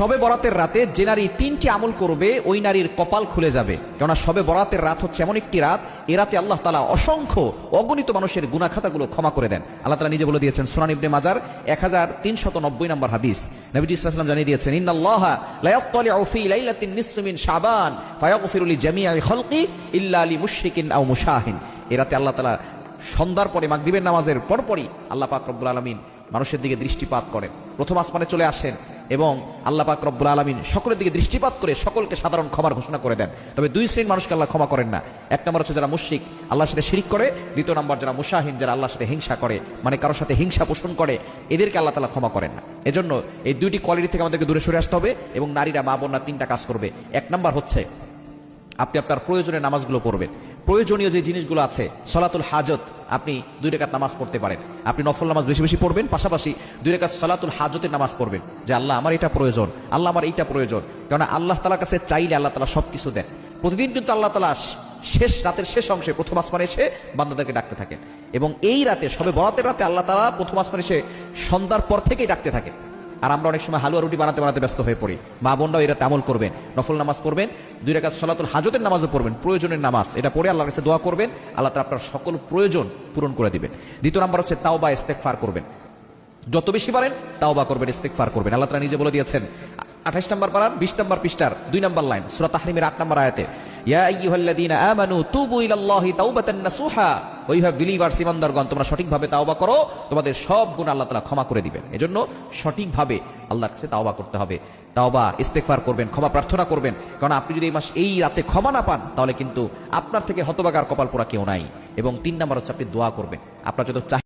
শবে বরাতের রাতে যে নারী 3টি আমল করবে ওই নারীর কপাল খুলে যাবে। কেননা শবে বরাতের রাত হচ্ছে এমন একটি রাত, এ রাতে আল্লাহ তাআলা অসংখ্য অগণিত মানুষের গুনাহ খাতাগুলো ক্ষমা করে দেন। আল্লাহ তাআলা নিজে বলে দিয়েছেন সুনান ইবনে মাজার 1390 নম্বর হাদিস, নবীজি সাল্লাল্লাহু আলাইহি ওয়াসাল্লাম জানিয়ে দিয়েছেন, ইন্নাল্লাহা লা ইয়াত্তালিউ ফি লাইলাতিন নিসফি মিন শাবান ফায়াগফিরু লিজামিআ খালকি ইল্লা লিমুশরিকিন আও মুশাহিন। এ রাতে আল্লাহ তাআলা সন্ধ্যার পরে মাগরিবের নামাজের পরপরই আল্লাহ পাক রব্বুল আলামিন মানুষের দিকে দৃষ্টিপাত করেন, প্রথম আসমানে চলে আসেন এবং আল্লাহ পাক রব্বুল আলামিন সকলের দিকে দৃষ্টিপাত করে সকলকে সাধারণ ক্ষমার ঘোষণা করে দেন। তবে দুই শ্রেণীর মানুষকে আল্লাহ ক্ষমা করেন না। এক নম্বর হচ্ছে যারা মুশরিক, আল্লাহর সাথে শিরিক করে। দ্বিতীয় নম্বর যারা মুশাহিন, যারা আল্লাহর সাথে হিংসা করে, মানে কারোর সাথে হিংসা পোষণ করে, এদেরকে আল্লাহ তাআলা ক্ষমা করেন না। এজন্য এই দুইটি কোয়ালিটি থেকে আমাদেরকে দূরে সরে আসতে হবে এবং নারীরা মা বোনরা 3টা কাজ করবে। এক নম্বর হচ্ছে আপনি আপনার প্রয়োজনীয় নামাজগুলো পড়বেন। প্রয়োজনীয় যে জিনিসগুলো আছে, সলাতুল হাজত, আপনি 2 রাকাত নামাজ পড়তে পারেন। আপনি নফল নামাজ বেশি বেশি পড়বেন, পাশাপাশি 2 রাকাত সলাতুল হাজতের নামাজ পড়বেন, যে আল্লাহ আমার এটা প্রয়োজন, আল্লাহ আমার এইটা প্রয়োজন। কারণ আল্লাহ তাআলার কাছে চাইলে আল্লাহ তাআলা সবকিছু দেন। প্রতিদিন কিন্তু আল্লাহ তাআলা রাতের শেষ অংশে প্রথম আসমানে এসে বান্দাদেরকে ডাকতে থাকেন এবং এই রাতে শবে বরাতের রাতে আল্লাহ তাআলা প্রথম আসমানে এসে সন্ধ্যার পর থেকেই ডাকতে থাকেন। আর আমরা অনেক সময় হালুয়া রুটি বানাতে বানাতে ব্যস্ত হয়ে পড়ি। মা বোনরাও এরা আমল করবেন, নফল নামাজ পড়বেন, 2 রাকাত সলাতুল হাজতের নামাজও পড়বেন, প্রয়োজনের নামাজ, এটা পড়ে আল্লাহর কাছে দোয়া করবেন, আল্লাহ তাআলা আপনার সকল প্রয়োজন পূরণ করে দিবেন। দ্বিতীয় নাম্বার হচ্ছে তাওবা ইস্তেগফার করবেন, যত বেশি পারেন তাওবা করবেন, ইস্তেগফার করবেন। আল্লাহ তাআলা নিজে বলে দিয়েছেন 28 নম্বর পারা 20 নম্বর পৃষ্ঠার 2 নম্বর লাইন, সূরা তাহরিমের 8 নম্বর আয়াতে, ইয়া আইয়ুহাল্লাযীনা আমানু তুবু ইলাল্লাহি তাওবাতান নাসুহা, ওই হ্যাভ বিলিভার্স, ইমানদারগণ তোমরা সঠিকভাবে তাওবা করো, তোমাদের সব গুনাহ আল্লাহ তাআলা ক্ষমা করে দিবেন। এজন্য সঠিকভাবে আল্লাহর কাছে তাওবা করতে হবে, তাওবা ইস্তেগফার করবেন, ক্ষমা প্রার্থনা করবেন। কারণ আপনি যদি এই রাতে ক্ষমা না পান তাহলে কিন্তু আপনার থেকে হতভাগার কপাল পোড়া কেউ নাই। এবং 3 নম্বর হচ্ছে আপনি দোয়া করবেন, আপনার যত